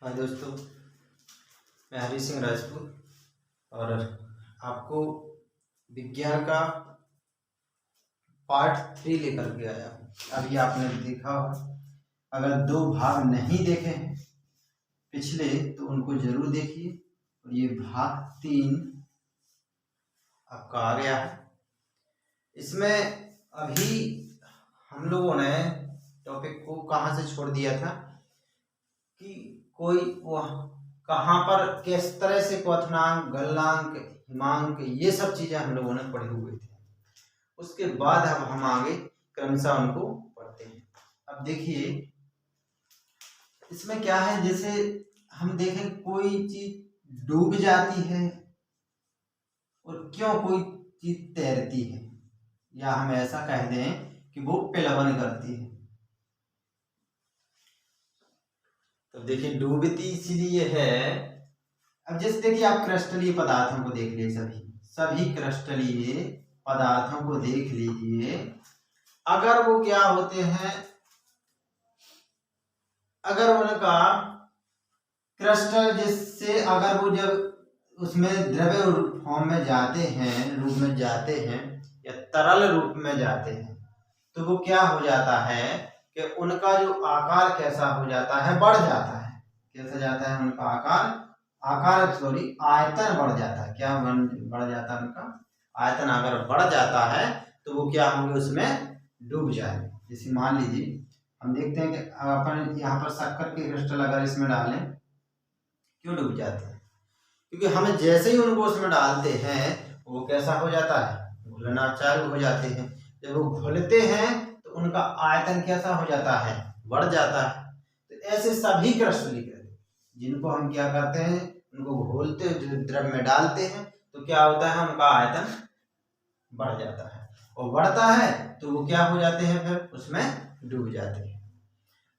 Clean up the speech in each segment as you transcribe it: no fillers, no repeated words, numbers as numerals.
हाँ दोस्तों, मैं हरी सिंह राजपूत और आपको विज्ञान का पार्ट 3 लेकर के आया हूँ। अभी आपने देखा होगा, अगर 2 भाग नहीं देखे हैं पिछले तो उनको जरूर देखिए। और ये भाग 3 आपका आ गया है। इसमें अभी हम लोगों ने टॉपिक को कहाँ से छोड़ दिया था कि कोई वह कहाँ पर किस तरह से क्वथनांक, गलनांक, हिमांक ये सब चीजें हम लोगों ने पढ़े हुए थे। उसके बाद अब हम आगे क्रमशः उनको पढ़ते हैं। अब देखिए इसमें क्या है, जैसे हम देखें कोई चीज डूब जाती है और क्यों कोई चीज तैरती है, या हम ऐसा कह दें कि वो प्लवन करती है। तो देखिए डूबती इसलिए है। अब जैसे देखिए आप क्रिस्टलीय पदार्थों को देख लीजिए, सभी क्रिस्टलीय पदार्थों को देख लीजिए। अगर वो क्या होते हैं, अगर उनका क्रिस्टल जिससे अगर वो जब उसमें द्रव्य फॉर्म में जाते हैं, रूप में जाते हैं या तरल रूप में जाते हैं, तो वो क्या हो जाता है कि उनका जो आकार कैसा हो जाता है, बढ़ जाता है। कैसा जाता है उनका आयतन बढ़ जाता है। क्या बढ़ जाता है उनका आयतन? अगर बढ़ जाता है तो वो क्या होंगे, उसमें डूब जाएंगे। जैसे मान लीजिए हम देखते हैं कि अपन यहाँ पर शक्कर के क्रिस्टल अगर इसमें डालें, क्यों डूब जाते हैं? क्योंकि हमें जैसे ही उनको उसमें डालते हैं वो कैसा हो जाता है, घुलना चालू हो जाते हैं। जब वो घुलते हैं तो उनका आयतन कैसा हो जाता है, बढ़ जाता है। तो ऐसे सभी क्रिस्टलीय जिनको हम क्या करते हैं, उनको घोलते द्रव में डालते हैं तो क्या होता है, उनका आयतन बढ़ जाता है। और बढ़ता है तो वो क्या हो जाते हैं, फिर उसमें डूब जाते हैं।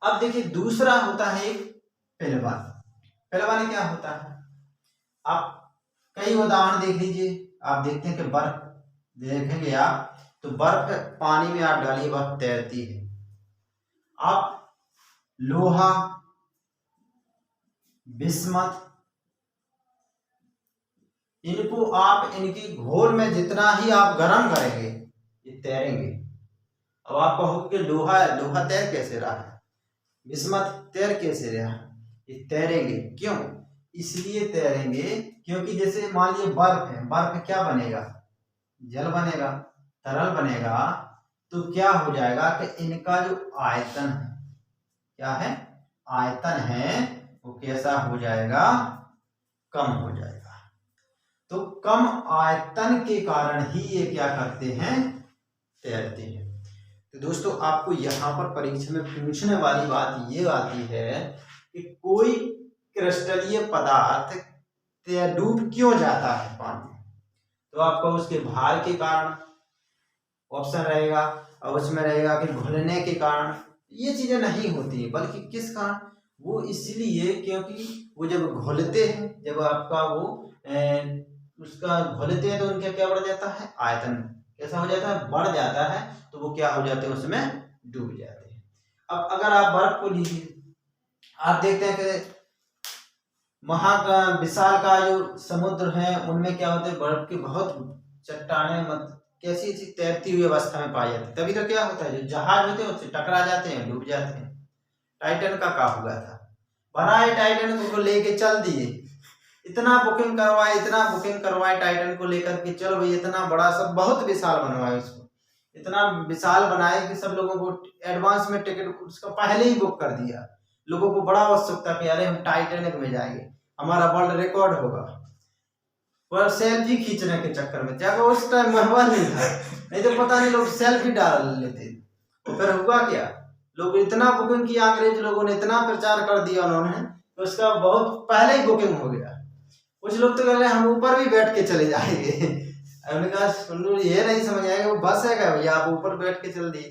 अब देखिए दूसरा होता है एक प्लवन। प्लवन क्या होता है, आप कई उदाहरण देख लीजिए। आप देखते हैं कि बर्फ देखेंगे आप, तो बर्फ पानी में आप डालिए, बर्फ तैरती है। आप लोहा, बिस्मथ, इनको आप इनकी घोल में जितना ही आप गर्म करेंगे ये तैरेंगे। अब आप कहोगे कि लोहा तैर कैसे रहा है, बिस्मथ तैर कैसे रहा है? ये तैरेंगे। क्यों? इसलिए तैरेंगे क्योंकि जैसे मान लीजिए बर्फ है, बर्फ क्या बनेगा, जल बनेगा, तरल बनेगा। तो क्या हो जाएगा कि इनका जो आयतन है, क्या है, आयतन है, वो कैसा हो जाएगा, कम हो जाएगा। तो कम आयतन के कारण ही ये क्या करते हैं, तैरते हैं। तो दोस्तों आपको यहाँ पर परीक्षा में पूछने वाली बात ये आती है कि कोई क्रिस्टलीय पदार्थ डूब क्यों जाता है पानी में? तो आपको उसके भार के कारण ऑप्शन रहेगा, और उसमें रहेगा कि घुलने के कारण। ये चीजें नहीं होती है, बल्कि किस कारण, वो इसलिए क्योंकि वो जब घुलते हैं, जब आपका वो उसका घुलते हैं तो उनका क्या बढ़ जाता है, आयतन कैसा हो जाता है, बढ़ जाता है। तो वो क्या हो जाते हैं, उसमें डूब जाते हैं। अब अगर आप बर्फ को लीजिए, आप देखते हैं कि विशाल का जो समुद्र है उनमें क्या होते हैं, बर्फ की बहुत चट्टानें कैसी ऐसी तैरती हुई अवस्था में पाई जाती है। तभी तो क्या होता है, जो जहाज होते हैं उससे टकरा जाते हैं, डूब जाते हैं। टाइटन का क्या हुआ था, बनाए टाइटन को लेके चल दिए, इतना बुकिंग करवाए टाइटन को लेकर के, चलो भाई इतना बड़ा सब बहुत विशाल बनवाए, उसको इतना विशाल बनाए कि सब लोगों को एडवांस में टिकट उसका पहले ही बुक कर दिया। लोगों को बड़ा उत्सुकता कि अरे हम टाइटैनिक में जाएंगे, हमारा वर्ल्ड रिकॉर्ड होगा। पर सेल्फी खींचने के चक्कर में, जब उस टाइम मोबाइल नहीं था, नहीं तो पता नहीं लोग सेल्फी डाल लेते। तो फिर हुआ क्या, लोग इतना बुकिंग किया, अंग्रेज लोगों ने इतना प्रचार कर दिया उन्होंने, तो उसका बहुत पहले ही बुकिंग हो गया। कुछ लोग तो कह रहे हम ऊपर भी बैठ के चले जाएंगे। हमने कहा सुन, ये नहीं समझ आएगा वो बस है क्या भैया, आप ऊपर बैठ के चल दिए।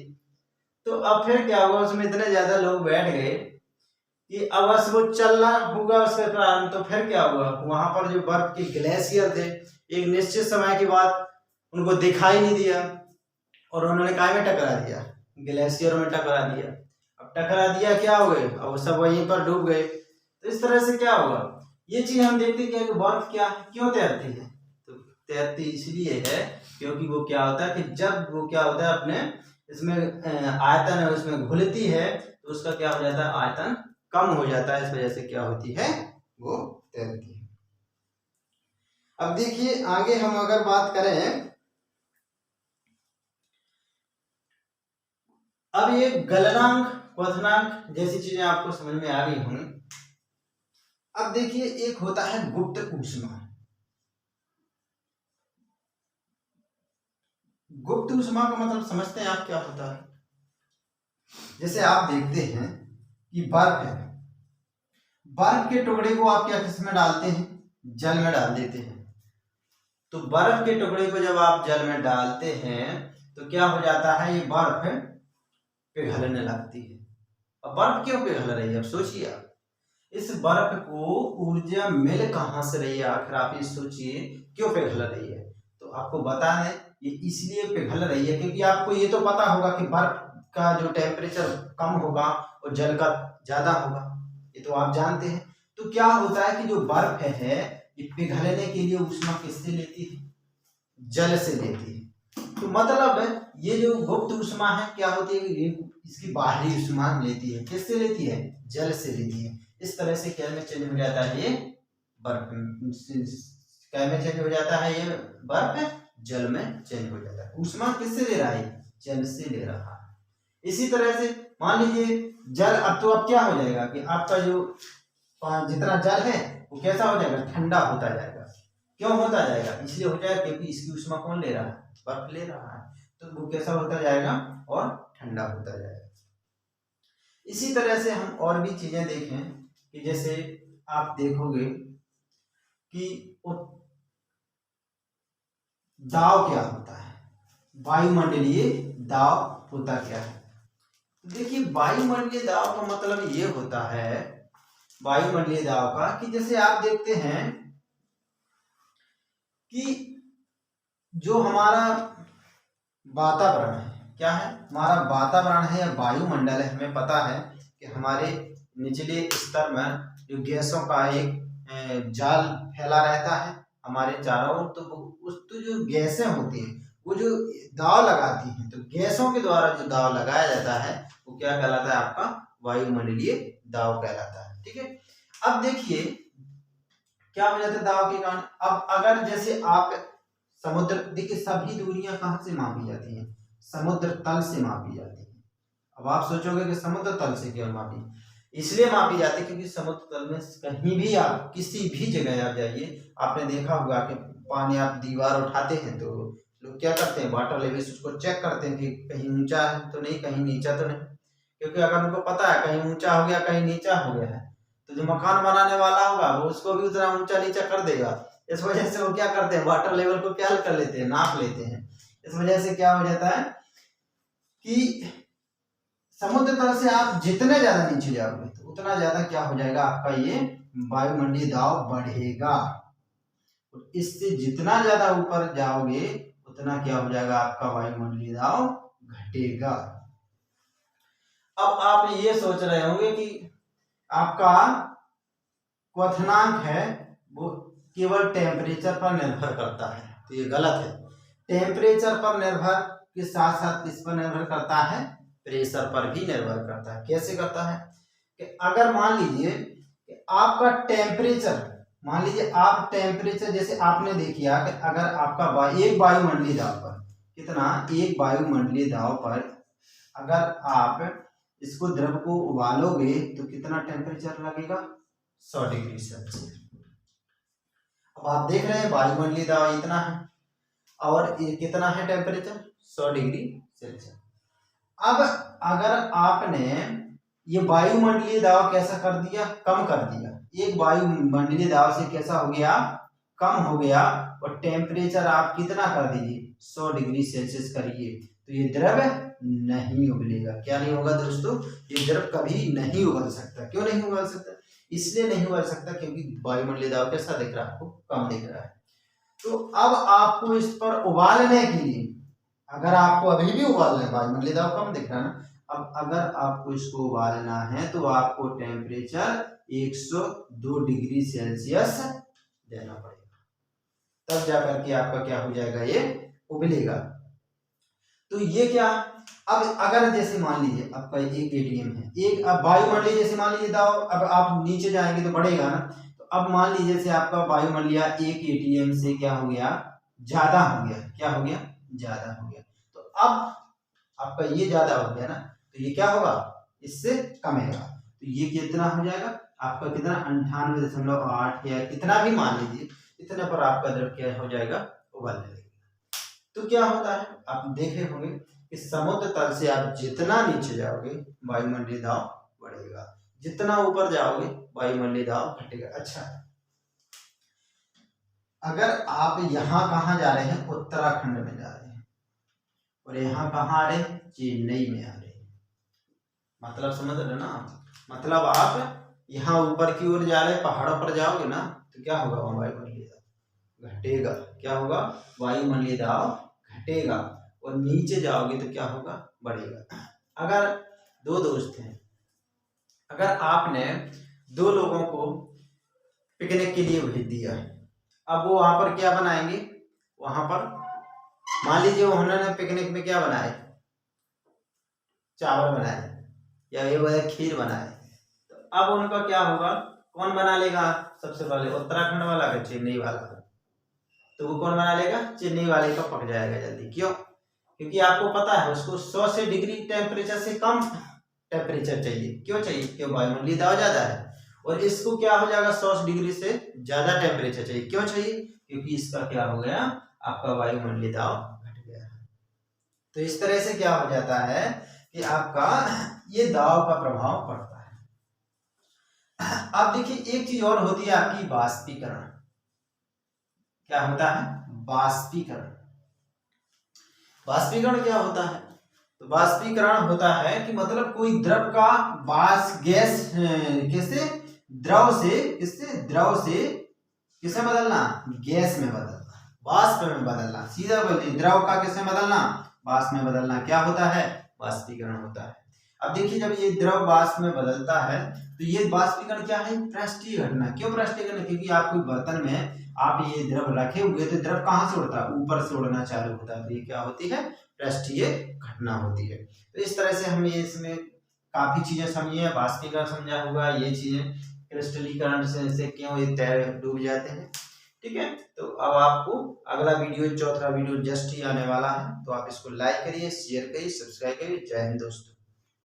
तो अब फिर क्या हुआ, उसमें इतने ज्यादा लोग बैठ गए कि अब बस वो चलना होगा उसके कारण। तो फिर क्या हुआ, वहां पर जो बर्फ के ग्लेशियर थे, एक निश्चित समय के बाद उनको दिखाई नहीं दिया और उन्होंने काय में टकरा दिया, ग्लेशियर में टकरा दिया। अब टकरा दिया क्या हो गए, अब सब वहीं पर डूब गए। तो इस तरह से क्या होगा, ये चीज हम देखते हैं कि बर्फ क्या क्यों तैरती है, तो तैरती इसलिए है क्योंकि वो क्या होता है कि जब वो क्या होता है अपने इसमें आयतन है उसमें घुलती है तो उसका क्या हो जाता है, आयतन कम हो जाता है, इस वजह से क्या होती है, वो तैरती है। अब देखिए आगे हम अगर बात करें, अब ये गलनांक क्वथनांक जैसी चीजें आपको समझ में आ गई होंगी। अब देखिए एक होता है गुप्त ऊष्मा। गुप्त ऊष्मा का मतलब समझते हैं आप क्या होता है। जैसे आप देखते हैं कि बर्फ है, बर्फ के टुकड़े को आप क्या किसमें डालते हैं, जल में डाल देते हैं। तो बर्फ के टुकड़े को जब आप जल में डालते हैं तो क्या हो जाता है, ये बर्फ पिघलने लगती है। अब बर्फ क्यों पिघल रही है, अब सोचिए आप, इस बर्फ को ऊर्जा मिल कहां से रही है, आखिर आप ये सोचिए क्यों पिघल रही है। तो आपको बता दें ये इसलिए पिघल रही है क्योंकि आपको ये तो पता होगा कि बर्फ का जो टेम्परेचर कम होगा और जल का ज्यादा होगा, ये तो आप जानते हैं। तो क्या होता है कि जो बर्फ है ये पिघलने के लिए ऊष्मा किससे लेती है, जल से लेती है। तो मतलब ये जो गुप्त ऊष्मा है क्या होती है, ये इसकी बाहरी ऊष्मा लेती है, किससे लेती है, जल से लेती है। इस तरह से क्या में चेंज हो जाता है, ये बर्फ क्या में चेंज हो जाता है, ये बर्फ जल में चेंज हो जाता है। ऊष्मा किससे ले रहा है, जल से ले रहा है। इसी तरह से मान लीजिए जल, अब तो अब क्या हो जाएगा कि आपका जो जितना जल है वो कैसा हो जाएगा, ठंडा होता जाएगा। क्यों होता जाएगा, इसलिए हो जाएगा क्योंकि इसकी ऊष्मा कौन ले रहा है, बर्फ ले रहा है, तो वो कैसा होता जाएगा और ठंडा होता जाएगा। इसी तरह से हम और भी चीजें देखें कि जैसे आप देखोगे कि दाब क्या होता है, वायुमंडलीय दाब होता क्या है। देखिए वायुमंडलीय दाब का मतलब ये होता है, वायुमंडलीय दाब का, कि जैसे आप देखते हैं कि जो हमारा वातावरण है, क्या है, हमारा वातावरण है या वायुमंडल है, हमें पता है कि हमारे निचले स्तर में जो गैसों का एक जाल फैला रहता है हमारे चारों ओर, तो उस तो जो गैसें होती हैं वो जो दाव लगाती हैं, तो गैसों के द्वारा जो दाव लगाया जाता है वो क्या कहलाता है, आपका वायुमंडलीय दाव कहलाता है। ठीक है, अब देखिए क्या हो जाता है दाव के कारण। अब अगर जैसे आप समुद्र, देखिए सभी दूरियां कहाँ से मापी जाती हैं, समुद्र तल से मापी जाती है। अब आप सोचोगे कि समुद्र तल से क्यों मापी, इसलिए मापी जाती है क्योंकि समुद्र तल में कहीं भी आप किसी भी जगह आप जाइए, आपने देखा होगा कि पानी आप दीवार उठाते हैं तो लोग क्या करते हैं, वाटर लेवल उसको चेक करते हैं कि कहीं ऊंचा है तो नहीं, कहीं नीचा तो नहीं, क्योंकि अगर उनको पता है कहीं ऊंचा हो गया कहीं नीचा हो गया है तो जो मकान बनाने वाला होगा वो उसको भी उतना ऊंचा नीचा कर देगा। इस वजह से वो क्या करते हैं, वाटर लेवल को क्या कर लेते हैं, नाप लेते हैं। इस वजह से क्या हो जाता है कि समुद्र तल से आप जितने ज्यादा नीचे जाओगे तो उतना ज्यादा क्या हो जाएगा, आपका ये वायुमंडलीय दाब बढ़ेगा, और इससे जितना ज्यादा ऊपर जाओगे उतना क्या हो जाएगा, आपका वायुमंडलीय दाब घटेगा। अब आप ये सोच रहे होंगे कि आपका क्वथनांक है वो केवल टेम्परेचर पर निर्भर करता है, तो ये गलत है। टेम्परेचर पर निर्भर के साथ साथ किस पर निर्भर करता है, प्रेशर पर भी निर्भर करता है। कैसे करता है कि अगर मान लीजिए कि आपका टेम्परेचर, मान लीजिए आप टेम्परेचर, जैसे आपने देखिए कि अगर आपका एक वायुमंडलीय दाब पर कितना, एक वायुमंडलीय दाब पर अगर आप इसको द्रव को उबालोगे तो कितना टेम्परेचर लगेगा, 100 डिग्री सेल्सियस। अब आप देख रहे हैं वायुमंडलीय दाब इतना है और ये कितना है टेम्परेचर, 100 डिग्री सेल्सियस। अब अगर आपने ये वायुमंडलीय दाब कैसा कर दिया, कम कर दिया, एक वायुमंडलीय दाब से कैसा हो गया, कम हो गया, और टेम्परेचर आप कितना कर दीजिए, 100 डिग्री सेल्सियस करिए, तो ये द्रव नहीं उबलेगा। क्या नहीं होगा दोस्तों, ये द्रव कभी नहीं उबल सकता। क्यों नहीं उबल सकता, इसलिए नहीं उबल सकता क्योंकि वायुमंडलीय दाब कैसा दिख रहा है आपको, कम दिख रहा है। तो अब आपको इस पर उबालने के लिए, अगर आपको अभी भी उबालना है, वायुमंडलीय दाब कम दिख रहा है ना, अब अगर आपको इसको उबालना है तो आपको टेम्परेचर 102 डिग्री सेल्सियस देना पड़ेगा, तब जाकर के आपका क्या हो जाएगा, ये उबलेगा। तो ये क्या, अब अगर जैसे मान लीजिए आपका एक एटीएम है, एक अब वायुमंडलीय जैसे मान लीजिए दाव, अब आप नीचे जाएंगे तो बढ़ेगा ना, तो अब मान लीजिए जैसे आपका वायुमंडलीय एक एटीएम से क्या हो गया, ज्यादा हो गया, क्या हो गया, ज्यादा हो गया। तो अब आपका ये ज्यादा हो गया ना, तो ये क्या होगा, इससे कमेगा, तो ये कितना हो जाएगा आपका, कितना 98.8 या कितना भी मान लीजिए, इतने पर आपका द्रव क्या हो जाएगा, उबलने लगेगा। तो क्या होता है, आप देखे होंगे कि समुद्र तल से आप जितना नीचे जाओगे वायुमंडलीय दाब बढ़ेगा, जितना ऊपर जाओगे वायुमंडलीय दाब घटेगा। अच्छा, अगर आप यहाँ कहाँ जा रहे हैं, उत्तराखंड में जा रहे हैं, और यहाँ कहाँ आ रहे हैं, चेन्नई में आ रहे हैं, मतलब समझ रहे ना, मतलब आप यहाँ ऊपर की ओर जा रहे हैं, पहाड़ों पर जाओगे ना, तो क्या होगा, वहाँ वायुमंडलीय दाब घटेगा, क्या होगा, वायुमंडलीय दाब घटेगा, और नीचे जाओगे तो क्या होगा, बढ़ेगा। अगर दो दोस्त हैं, अगर आपने दो लोगों को पिकनिक के लिए भेज दिया, अब वो वहां पर क्या बनाएंगे, वहां पर मान लीजिए उन्होंने पिकनिक में क्या बनाए, चावल बनाए या ये खीर बनाए, तो अब उनका क्या होगा, कौन बना लेगा सबसे पहले, उत्तराखंड वाला का चेन्नई वाला, तो वो कौन बना लेगा, चेन्नई वाले का पक जाएगा जल्दी। क्यों, क्योंकि आपको पता है उसको 100 से डिग्री टेम्परेचर से कम टेम्परेचर चाहिए। क्यों चाहिए, क्योंकि वायुमंडलीय दाब ज्यादा है, और इसको क्या हो जाएगा, 100 डिग्री से ज्यादा टेम्परेचर चाहिए। क्यों चाहिए, क्योंकि इसका क्या हो गया, आपका वायुमंडलीय दाब घट गया है। तो इस तरह से क्या हो जाता है कि आपका ये दाब का प्रभाव पड़ता है। अब देखिए एक चीज और होती है आपकी बाष्पीकरण। क्या होता है, बाष्पीकरण। बाष्पीकरण क्या होता है, तो बाष्पीकरण होता है कि मतलब कोई द्रव का गैस किससे, द्रव से, किससे, द्रव से किसे बदलना, गैस में बदलना, वाष्प में बदलना, सीधा बोलिए, द्रव का किसमें बदलना, वाष्प में बदलना, क्या होता है, बाष्पीकरण होता है। अब देखिए जब ये द्रव वाष्प में बदलता है, तो ये बाष्पीकरण क्या है, पृष्ठीय घटना। क्यों पृष्ठीय घटना, क्योंकि आप कोई बर्तन में आप ये द्रव रखे हुए, तो द्रव कहाँ से उड़ता है, ऊपर से उड़ना चालू होता है, तो ये क्या होती है, पृष्ठीय घटना होती है। तो इस तरह से हमें इसमें काफी चीजें समझी है, बाष्पीकरण समझा होगा, ये चीजें क्रिस्टलीकरण से क्यों ये तैर डूब जाते हैं। ठीक है, तो अब आपको अगला वीडियो, चौथा वीडियो जस्ट ही आने वाला है, तो आप इसको लाइक करिए, शेयर करिए, सब्सक्राइब करिए। जय हिंद दोस्तों।